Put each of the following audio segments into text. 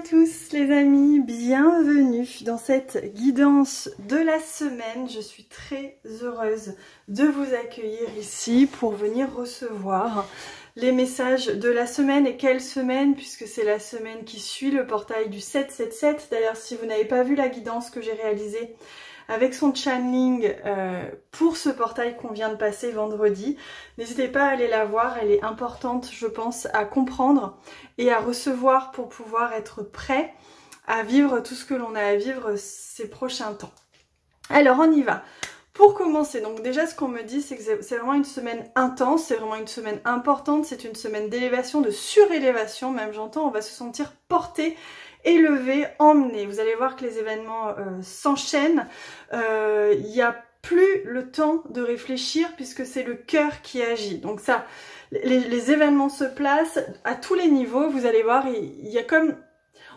à tous les amis, bienvenue dans cette guidance de la semaine. Je suis très heureuse de vous accueillir ici pour venir recevoir les messages de la semaine. Et quelle semaine, puisque c'est la semaine qui suit le portail du 777. D'ailleurs, si vous n'avez pas vu la guidance que j'ai réalisée avec son channeling pour ce portail qu'on vient de passer vendredi, n'hésitez pas à aller la voir, elle est importante je pense à comprendre et à recevoir pour pouvoir être prêt à vivre tout ce que l'on a à vivre ces prochains temps. Alors on y va. Pour commencer, donc déjà ce qu'on me dit c'est que c'est vraiment une semaine intense, c'est vraiment une semaine importante, c'est une semaine d'élévation, de surélévation même j'entends, on va se sentir porté, élevé, emmené. Vous allez voir que les événements s'enchaînent, il n'y a plus le temps de réfléchir puisque c'est le cœur qui agit. Donc ça, les événements se placent à tous les niveaux, vous allez voir, il y a comme...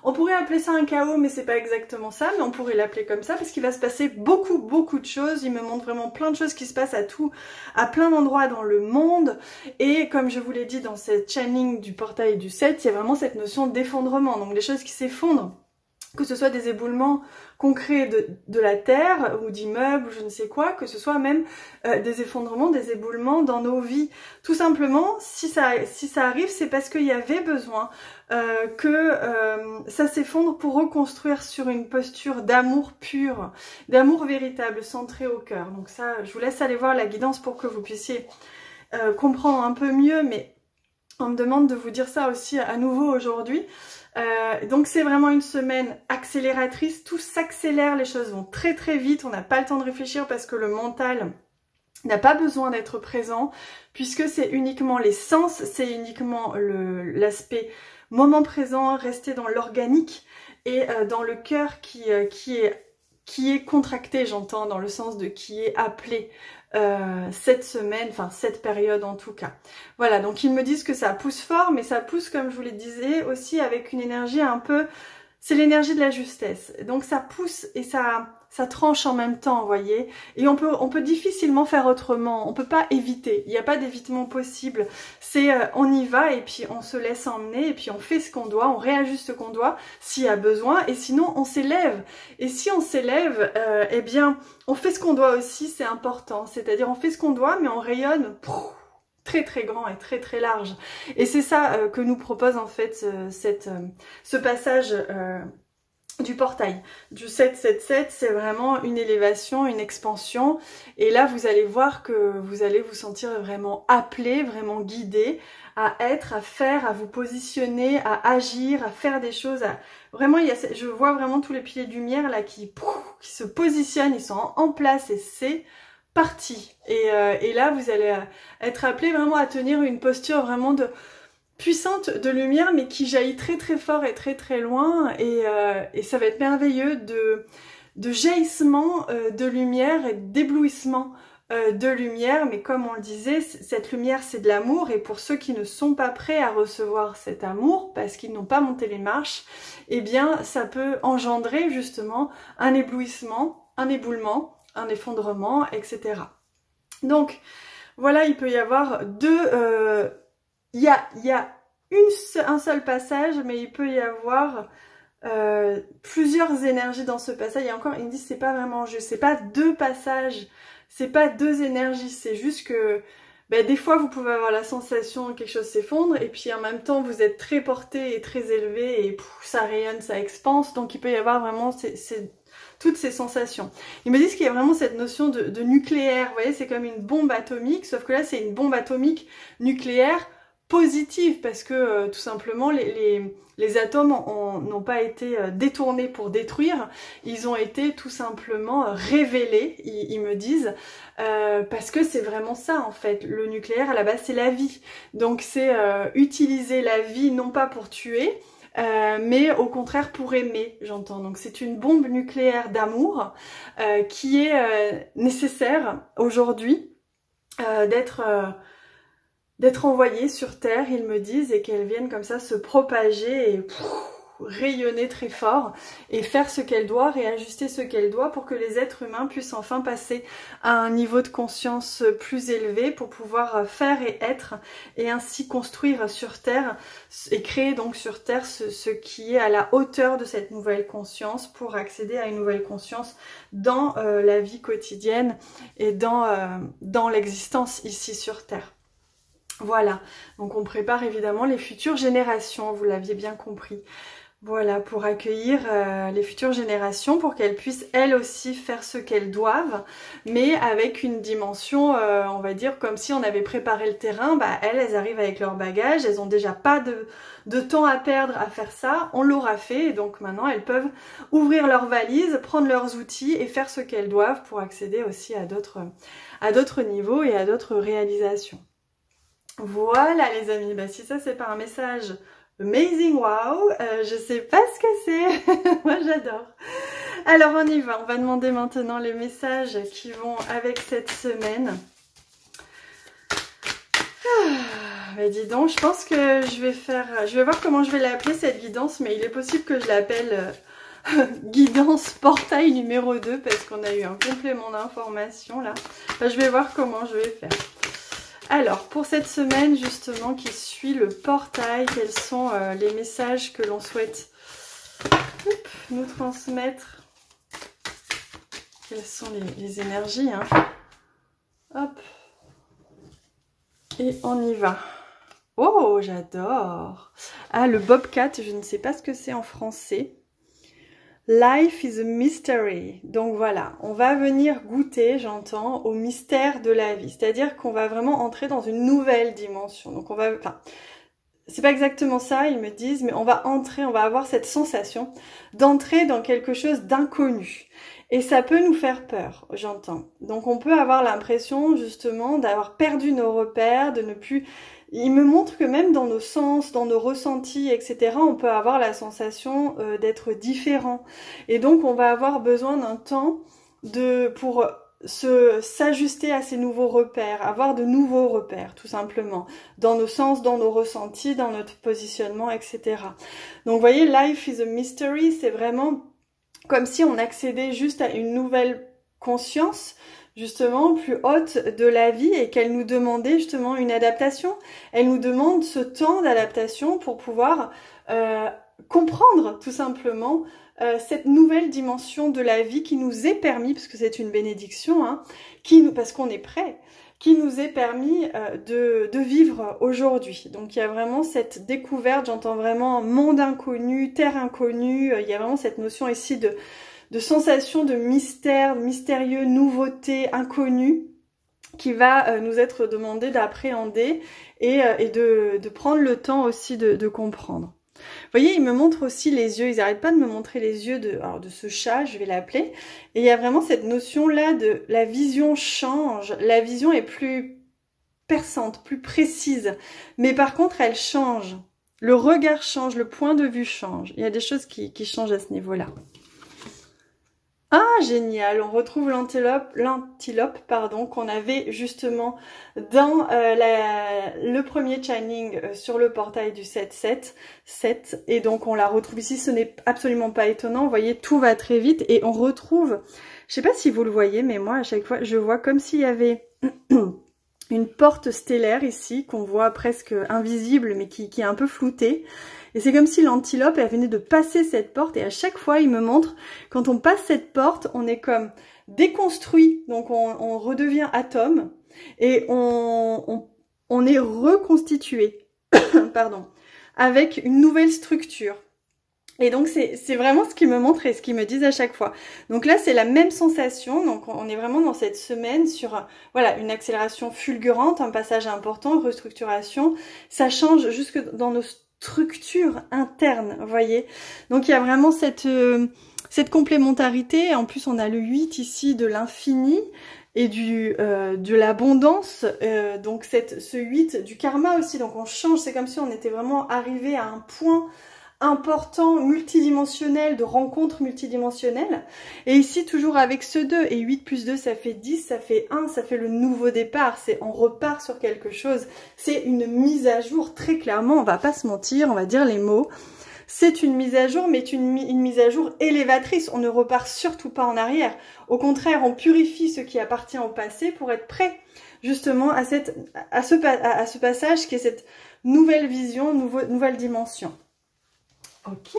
On pourrait appeler ça un chaos, mais c'est pas exactement ça, mais on pourrait l'appeler comme ça parce qu'il va se passer beaucoup de choses. Il me montre vraiment plein de choses qui se passent à plein d'endroits dans le monde. Et comme je vous l'ai dit dans cette channeling du portail du 7, il y a vraiment cette notion d'effondrement. Donc des choses qui s'effondrent, que ce soit des éboulements concrets de la terre ou d'immeubles ou je ne sais quoi, que ce soit même des effondrements, des éboulements dans nos vies. Tout simplement, si ça arrive, c'est parce qu'il y avait besoin que ça s'effondre pour reconstruire sur une posture d'amour pur, d'amour véritable, centré au cœur. Donc ça, je vous laisse aller voir la guidance pour que vous puissiez comprendre un peu mieux, mais on me demande de vous dire ça aussi à nouveau aujourd'hui. Donc c'est vraiment une semaine accélératrice, tout s'accélère, les choses vont très vite, on n'a pas le temps de réfléchir parce que le mental n'a pas besoin d'être présent puisque c'est uniquement les sens, c'est uniquement l'aspect moment présent, rester dans l'organique et dans le cœur qui est contracté, j'entends, dans le sens de qui est appelé cette semaine, enfin cette période en tout cas. Voilà, donc ils me disent que ça pousse fort, mais ça pousse, comme je vous le disais, aussi avec une énergie un peu... C'est l'énergie de la justesse. Donc ça pousse et ça tranche en même temps, vous voyez. Et on peut difficilement faire autrement. On peut pas éviter. Il n'y a pas d'évitement possible. C'est on y va et puis on se laisse emmener et puis on fait ce qu'on doit, on réajuste ce qu'on doit s'il y a besoin. Et sinon on s'élève. Et si on s'élève, eh bien on fait ce qu'on doit aussi. C'est important. C'est-à-dire on fait ce qu'on doit, mais on rayonne très grand et très large. Et c'est ça que nous propose en fait ce passage du portail du 777, c'est vraiment une élévation, une expansion. Et là vous allez voir que vous allez vous sentir vraiment appelé, vraiment guidé à être, à faire, à vous positionner, à agir, à faire des choses. Vraiment, je vois vraiment tous les piliers de lumière là qui se positionnent, ils sont en place et c'est parti. Et là vous allez être appelé vraiment à tenir une posture vraiment puissante de lumière, mais qui jaillit très fort et très loin, et ça va être merveilleux de jaillissement de lumière et d'éblouissement de lumière. Mais comme on le disait, cette lumière c'est de l'amour, et pour ceux qui ne sont pas prêts à recevoir cet amour parce qu'ils n'ont pas monté les marches, eh bien ça peut engendrer justement un éblouissement, un éboulement, un effondrement, etc. Donc voilà, il peut y avoir il y a un seul passage, mais il peut y avoir plusieurs énergies dans ce passage. Et encore, ils me disent c'est pas vraiment juste, c'est pas deux passages, c'est pas deux énergies, c'est juste que des fois vous pouvez avoir la sensation que quelque chose s'effondre et puis en même temps vous êtes très porté et très élevé et ça rayonne, ça expanse. Donc il peut y avoir vraiment toutes ces sensations. Ils me disent qu'il y a vraiment cette notion de nucléaire, vous voyez, c'est comme une bombe atomique, sauf que là c'est une bombe atomique nucléaire positive parce que tout simplement les atomes n'ont pas été détournés pour détruire, ils ont été tout simplement révélés, ils me disent, parce que c'est vraiment ça en fait, le nucléaire à la base c'est la vie, donc c'est utiliser la vie non pas pour tuer, mais au contraire pour aimer, j'entends. Donc c'est une bombe nucléaire d'amour qui est nécessaire aujourd'hui d'être envoyée sur Terre, ils me disent, et qu'elle vienne comme ça se propager rayonner très fort et faire ce qu'elle doit, réajuster ce qu'elle doit pour que les êtres humains puissent enfin passer à un niveau de conscience plus élevé pour pouvoir faire et être et ainsi construire sur Terre et créer donc sur Terre ce qui est à la hauteur de cette nouvelle conscience pour accéder à une nouvelle conscience dans la vie quotidienne et dans l'existence ici sur Terre. Voilà, donc on prépare évidemment les futures générations, vous l'aviez bien compris. Voilà, pour accueillir les futures générations, pour qu'elles puissent elles aussi faire ce qu'elles doivent, mais avec une dimension, on va dire, comme si on avait préparé le terrain, bah elles arrivent avec leur bagage, elles ont déjà pas de temps à perdre à faire ça, on l'aura fait, et donc maintenant elles peuvent ouvrir leurs valises, prendre leurs outils et faire ce qu'elles doivent pour accéder aussi à d'autres niveaux et à d'autres réalisations. Voilà les amis, bah si ça c'est pas un message amazing wow, je sais pas ce que c'est, moi j'adore. Alors on y va, on va demander maintenant les messages qui vont avec cette semaine. Bah dis donc, je pense que je vais voir comment je vais l'appeler cette guidance, mais il est possible que je l'appelle guidance portail numéro 2 parce qu'on a eu un complément d'information là. Enfin, je vais voir comment je vais faire. Alors, pour cette semaine justement qui suit le portail, quels sont les messages que l'on souhaite nous transmettre? Quelles sont les énergies hein? Hop. Et on y va. Oh, j'adore. Ah, le Bobcat, je ne sais pas ce que c'est en français. Life is a mystery. Donc voilà, on va venir goûter, j'entends, au mystère de la vie. C'est-à-dire qu'on va vraiment entrer dans une nouvelle dimension. Donc on va, enfin, c'est pas exactement ça, ils me disent, mais on va entrer, on va avoir cette sensation d'entrer dans quelque chose d'inconnu. Et ça peut nous faire peur, j'entends. Donc on peut avoir l'impression justement d'avoir perdu nos repères, de ne plus... Il me montre que même dans nos sens, dans nos ressentis, etc., on peut avoir la sensation d'être différent. Et donc, on va avoir besoin d'un temps pour s'ajuster à ces nouveaux repères, avoir de nouveaux repères, tout simplement, dans nos sens, dans nos ressentis, dans notre positionnement, etc. Donc, vous voyez, Life is a Mystery, c'est vraiment comme si on accédait juste à une nouvelle conscience, justement plus haute de la vie et qu'elle nous demandait justement une adaptation. Elle nous demande ce temps d'adaptation pour pouvoir comprendre tout simplement cette nouvelle dimension de la vie qui nous est permis, parce que c'est une bénédiction, hein, parce qu'on est prêt, qui nous est permis de vivre aujourd'hui. Donc il y a vraiment cette découverte, j'entends vraiment monde inconnu, terre inconnue, il y a vraiment cette notion ici de sensation de mystère, mystérieux, nouveauté, inconnue, qui va nous être demandé d'appréhender et de prendre le temps aussi de comprendre. Vous voyez, il me montre aussi les yeux, ils n'arrêtent pas de me montrer les yeux de ce chat, je vais l'appeler, et il y a vraiment cette notion-là de la vision change, la vision est plus perçante, plus précise, mais par contre elle change, le regard change, le point de vue change, il y a des choses qui changent à ce niveau-là. Ah, génial, on retrouve l'antilope, pardon, qu'on avait justement dans le premier channeling sur le portail du 7-7, et donc on la retrouve ici, ce n'est absolument pas étonnant, vous voyez, tout va très vite, et on retrouve, je sais pas si vous le voyez, mais moi à chaque fois, je vois comme s'il y avait une porte stellaire ici, qu'on voit presque invisible, mais qui est un peu floutée. Et c'est comme si l'antilope, elle venait de passer cette porte, et à chaque fois, il me montre, quand on passe cette porte, on est comme déconstruit, donc on redevient atome, et on est reconstitué, pardon, avec une nouvelle structure. Et donc c'est vraiment ce qu'ils me montrent et ce qu'ils me disent à chaque fois. Donc là c'est la même sensation, donc on est vraiment dans cette semaine sur voilà une accélération fulgurante, un passage important, une restructuration. Ça change jusque dans nos structures internes, vous voyez. Donc il y a vraiment cette complémentarité. En plus on a le 8 ici de l'infini et de l'abondance, donc ce 8 du karma aussi. Donc on change, c'est comme si on était vraiment arrivé à un point important, multidimensionnel, de rencontres multidimensionnelles. Et ici, toujours avec ce 2, et 8 plus 2, ça fait 10, ça fait 1, ça fait le nouveau départ, on repart sur quelque chose. C'est une mise à jour, très clairement, on va pas se mentir, on va dire les mots. c'est une mise à jour, mais une mise à jour élévatrice. On ne repart surtout pas en arrière. Au contraire, on purifie ce qui appartient au passé pour être prêt justement à ce passage qui est cette nouvelle vision, nouvelle dimension. Ok.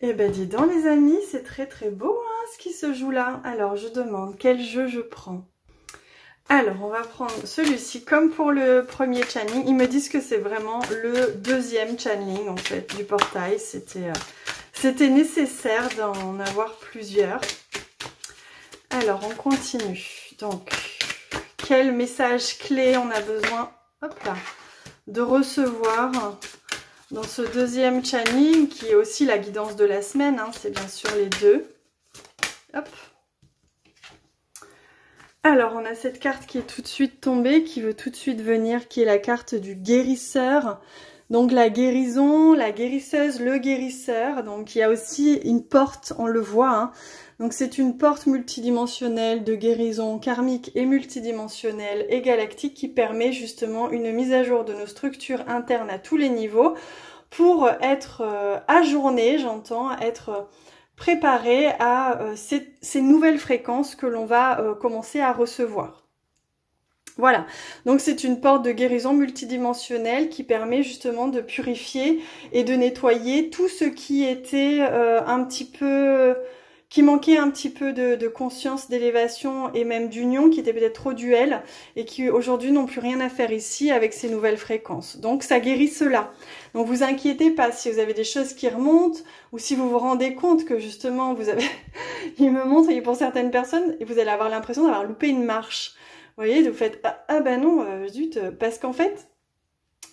Eh ben dis donc les amis, c'est très très beau hein, ce qui se joue là. Alors je demande quel jeu je prends. Alors on va prendre celui-ci comme pour le premier channeling. Ils me disent que c'est vraiment le deuxième channeling en fait du portail. C'était nécessaire d'en avoir plusieurs. Alors on continue. Donc quel message clé on a besoin, hop là, de recevoir dans ce deuxième channeling qui est aussi la guidance de la semaine, hein, c'est bien sûr les deux. Hop. Alors on a cette carte qui est tout de suite tombée, qui veut tout de suite venir, qui est la carte du guérisseur. Donc la guérison, la guérisseuse, le guérisseur. Donc il y a aussi une porte, on le voit, hein. Donc c'est une porte multidimensionnelle de guérison karmique et multidimensionnelle et galactique qui permet justement une mise à jour de nos structures internes à tous les niveaux pour être ajourné, j'entends, être préparé à ces nouvelles fréquences que l'on va commencer à recevoir. Voilà, donc c'est une porte de guérison multidimensionnelle qui permet justement de purifier et de nettoyer tout ce qui était qui manquait un petit peu de conscience, d'élévation et même d'union, qui était peut-être trop duel et qui aujourd'hui n'ont plus rien à faire ici avec ces nouvelles fréquences. Donc ça guérit cela. Donc vous inquiétez pas si vous avez des choses qui remontent ou si vous vous rendez compte que justement vous avez, il me montre, et pour certaines personnes, vous allez avoir l'impression d'avoir loupé une marche. Vous voyez, vous faites ah ben non, zut, parce qu'en fait,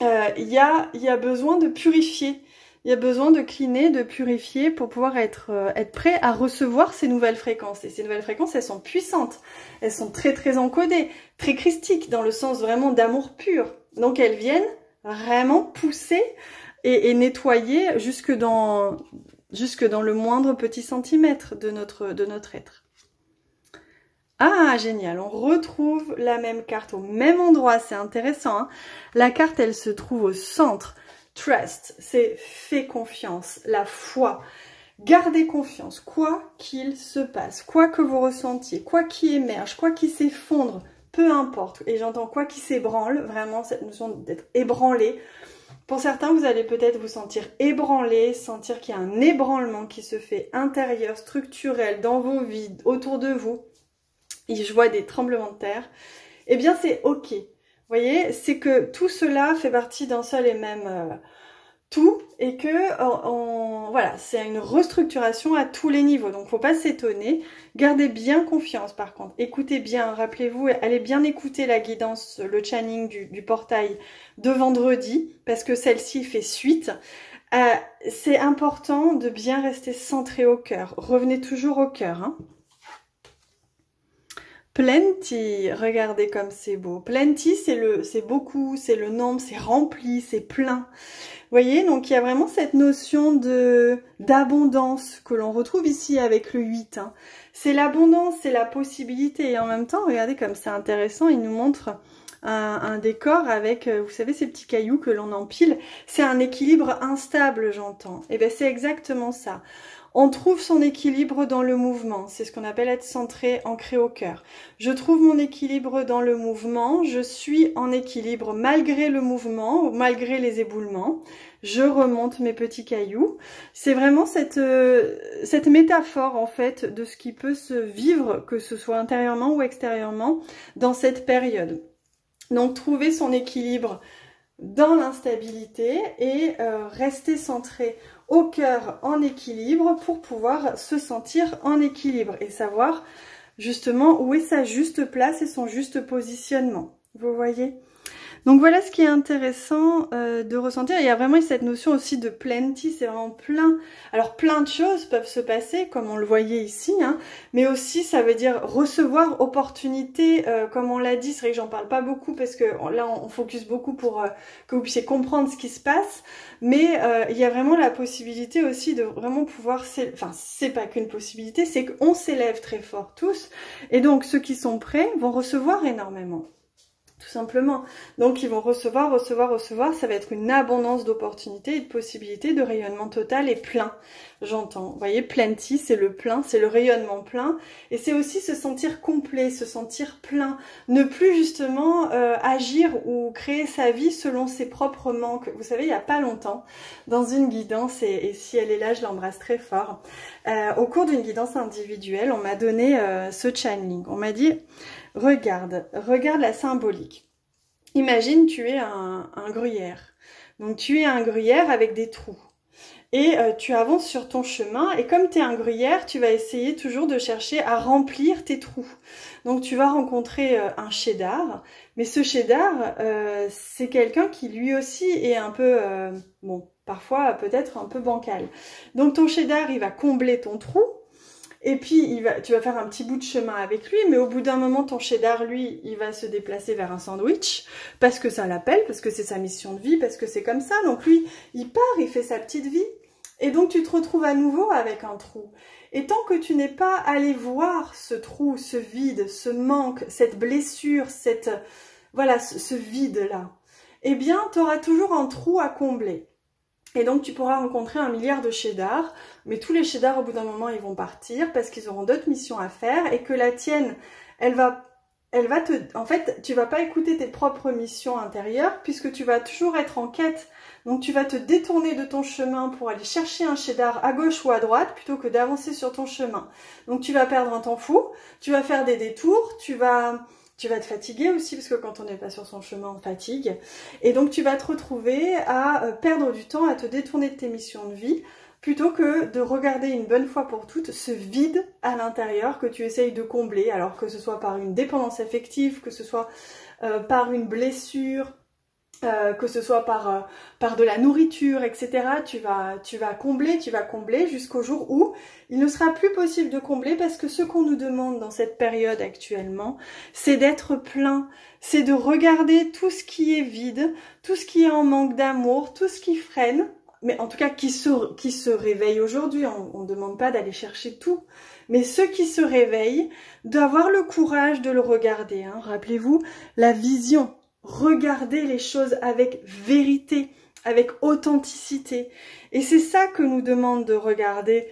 il y a besoin de purifier. Il y a besoin de cleaner, de purifier pour pouvoir être prêt à recevoir ces nouvelles fréquences. Et ces nouvelles fréquences, elles sont puissantes. Elles sont très très encodées, très christiques, dans le sens vraiment d'amour pur. Donc elles viennent vraiment pousser et nettoyer jusque dans le moindre petit centimètre de notre être. Ah, génial, on retrouve la même carte au même endroit, c'est intéressant, hein. La carte, elle se trouve au centre. Trust, c'est fais confiance, la foi. Gardez confiance, quoi qu'il se passe, quoi que vous ressentiez, quoi qui émerge, quoi qui s'effondre, peu importe. Et j'entends quoi qui s'ébranle, vraiment cette notion d'être ébranlé. Pour certains, vous allez peut-être vous sentir ébranlé, sentir qu'il y a un ébranlement qui se fait intérieur, structurel, dans vos vies, autour de vous. Et je vois des tremblements de terre. Eh bien, c'est ok. Vous voyez, c'est que tout cela fait partie d'un seul et même tout et que voilà, c'est une restructuration à tous les niveaux. Donc, faut pas s'étonner. Gardez bien confiance, par contre. Écoutez bien, rappelez-vous, allez bien écouter la guidance, le channeling du portail de vendredi parce que celle-ci fait suite. C'est important de bien rester centré au cœur. Revenez toujours au cœur, hein. Plenty, regardez comme c'est beau. Plenty, c'est beaucoup, c'est le nombre, c'est rempli, c'est plein. Vous voyez, donc il y a vraiment cette notion d'abondance que l'on retrouve ici avec le 8. Hein. C'est l'abondance, c'est la possibilité. Et en même temps, regardez comme c'est intéressant, il nous montre un décor avec, vous savez, ces petits cailloux que l'on empile. C'est un équilibre instable, j'entends. Et bien, c'est exactement ça. On trouve son équilibre dans le mouvement, c'est ce qu'on appelle être centré, ancré au cœur. Je trouve mon équilibre dans le mouvement, je suis en équilibre malgré le mouvement, malgré les éboulements. Je remonte mes petits cailloux. C'est vraiment cette métaphore en fait de ce qui peut se vivre, que ce soit intérieurement ou extérieurement, dans cette période. Donc trouver son équilibre dans l'instabilité et rester centré au cœur en équilibre pour pouvoir se sentir en équilibre et savoir justement où est sa juste place et son juste positionnement. Vous voyez ? Donc voilà ce qui est intéressant de ressentir. Il y a vraiment cette notion aussi de plenty, c'est vraiment plein. Alors plein de choses peuvent se passer, comme on le voyait ici, hein, mais aussi ça veut dire recevoir opportunité, comme on l'a dit, c'est vrai que j'en parle pas beaucoup parce que là on focus beaucoup pour que vous puissiez comprendre ce qui se passe, mais il y a vraiment la possibilité aussi de vraiment pouvoir, enfin c'est pas qu'une possibilité, c'est qu'on s'élève très fort tous, et donc ceux qui sont prêts vont recevoir énormément. tout simplement. Donc ils vont recevoir, recevoir, recevoir, ça va être une abondance d'opportunités et de possibilités de rayonnement total et plein, j'entends. Vous voyez, plenty, c'est le plein, c'est le rayonnement plein, et c'est aussi se sentir complet, se sentir plein, ne plus justement agir ou créer sa vie selon ses propres manques. Vous savez, il n'y a pas longtemps, dans une guidance, et si elle est là, je l'embrasse très fort, au cours d'une guidance individuelle, on m'a donné ce channeling, on m'a dit... Regarde la symbolique. Imagine, tu es un gruyère. Donc, tu es un gruyère avec des trous. Et tu avances sur ton chemin. Et comme tu es un gruyère, tu vas essayer toujours de chercher à remplir tes trous. Donc, tu vas rencontrer un cheddar. Mais ce cheddar, c'est quelqu'un qui lui aussi est un peu, bon, parfois peut-être un peu bancal. Donc, ton cheddar, il va combler ton trou. Et puis, tu vas faire un petit bout de chemin avec lui, mais au bout d'un moment, ton cheddar, lui, il va se déplacer vers un sandwich, parce que ça l'appelle, parce que c'est sa mission de vie, parce que c'est comme ça. Donc lui, il part, il fait sa petite vie. Et donc, tu te retrouves à nouveau avec un trou. Et tant que tu n'es pas allé voir ce trou, ce vide, ce manque, cette blessure, voilà, ce vide-là, eh bien, tu auras toujours un trou à combler. Et donc, tu pourras rencontrer 1 milliard de cheddar, mais tous les cheddars, au bout d'un moment, ils vont partir parce qu'ils auront d'autres missions à faire et que la tienne, elle va en fait, tu vas pas écouter tes propres missions intérieures puisque tu vas toujours être en quête. Donc, tu vas te détourner de ton chemin pour aller chercher un cheddar à gauche ou à droite plutôt que d'avancer sur ton chemin. Donc, tu vas perdre un temps fou, tu vas faire des détours, tu vas te fatiguer aussi, parce que quand on n'est pas sur son chemin, on fatigue. Et donc, tu vas te retrouver à perdre du temps, à te détourner de tes missions de vie, plutôt que de regarder une bonne fois pour toutes ce vide à l'intérieur que tu essayes de combler, alors que ce soit par une dépendance affective, que ce soit par une blessure, que ce soit par de la nourriture, etc. Tu vas combler jusqu'au jour où il ne sera plus possible de combler parce que ce qu'on nous demande dans cette période actuellement, c'est d'être plein, c'est de regarder tout ce qui est vide, tout ce qui est en manque d'amour, tout ce qui freine, mais en tout cas qui se réveille aujourd'hui. On ne demande pas d'aller chercher tout, mais ceux qui se réveillent, d'avoir le courage de le regarder. Hein. Rappelez-vous, la vision. Regardez les choses avec vérité, avec authenticité. Et c'est ça que nous demande de regarder,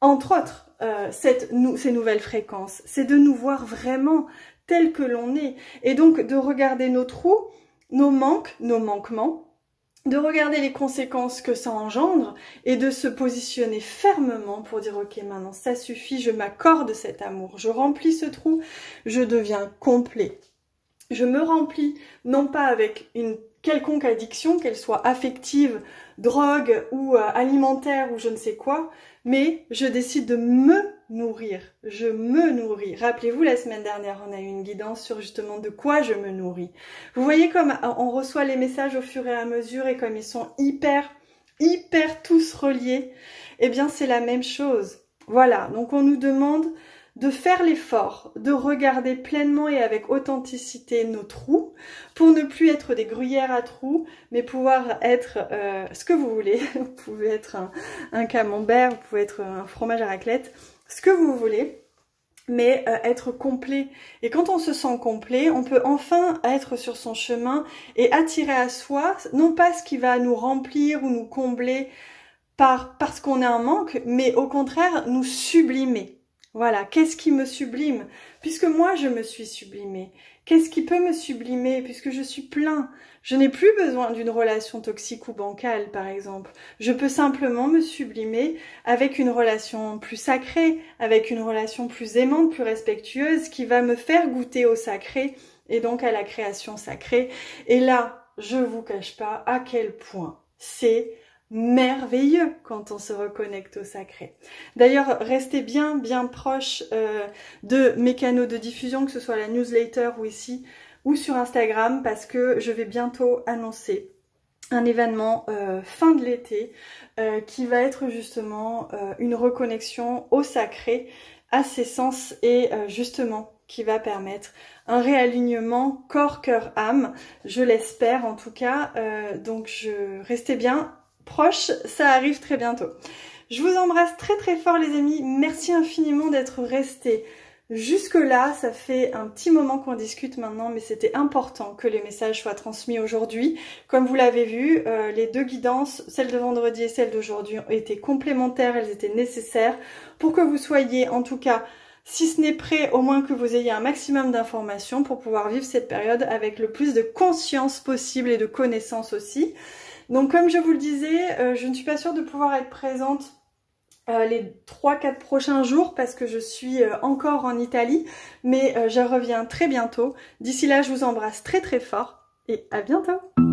entre autres, ces nouvelles fréquences. C'est de nous voir vraiment tels que l'on est. Et donc de regarder nos trous, nos manques, nos manquements, de regarder les conséquences que ça engendre et de se positionner fermement pour dire ok, maintenant ça suffit, je m'accorde cet amour, je remplis ce trou, je deviens complet. Je me remplis, non pas avec une quelconque addiction, qu'elle soit affective, drogue ou alimentaire ou je ne sais quoi, mais je décide de me nourrir. Je me nourris. Rappelez-vous, la semaine dernière, on a eu une guidance sur justement de quoi je me nourris. Vous voyez comme on reçoit les messages au fur et à mesure et comme ils sont hyper tous reliés, eh bien c'est la même chose. Voilà, donc on nous demande de faire l'effort, de regarder pleinement et avec authenticité nos trous, pour ne plus être des gruyères à trous, mais pouvoir être ce que vous voulez. Vous pouvez être un camembert, vous pouvez être un fromage à raclette, ce que vous voulez, mais être complet. Et quand on se sent complet, on peut enfin être sur son chemin et attirer à soi, non pas ce qui va nous remplir ou nous combler parce qu'on a un manque, mais au contraire nous sublimer. Voilà, qu'est-ce qui me sublime? Puisque moi, je me suis sublimée. Qu'est-ce qui peut me sublimer? Puisque je suis plein. Je n'ai plus besoin d'une relation toxique ou bancale, par exemple. Je peux simplement me sublimer avec une relation plus sacrée, avec une relation plus aimante, plus respectueuse, qui va me faire goûter au sacré et donc à la création sacrée. Et là, je vous cache pas à quel point c'est merveilleux quand on se reconnecte au sacré. D'ailleurs, restez bien proche de mes canaux de diffusion, que ce soit la newsletter ou ici, ou sur Instagram, parce que je vais bientôt annoncer un événement fin de l'été qui va être justement une reconnexion au sacré, à ses sens et justement qui va permettre un réalignement corps, cœur, âme, je l'espère en tout cas. Donc restez bien proche, ça arrive très bientôt. Je vous embrasse très fort les amis, merci infiniment d'être restés Jusque-là, ça fait un petit moment qu'on discute maintenant, mais c'était important que les messages soient transmis aujourd'hui. Comme vous l'avez vu, les deux guidances, celle de vendredi et celle d'aujourd'hui, étaient complémentaires, elles étaient nécessaires pour que vous soyez, en tout cas, si ce n'est prêt, au moins que vous ayez un maximum d'informations pour pouvoir vivre cette période avec le plus de conscience possible et de connaissance aussi. Donc comme je vous le disais, je ne suis pas sûre de pouvoir être présente les 3-4 prochains jours parce que je suis encore en Italie, mais je reviens très bientôt. D'ici là, je vous embrasse très très fort et à bientôt!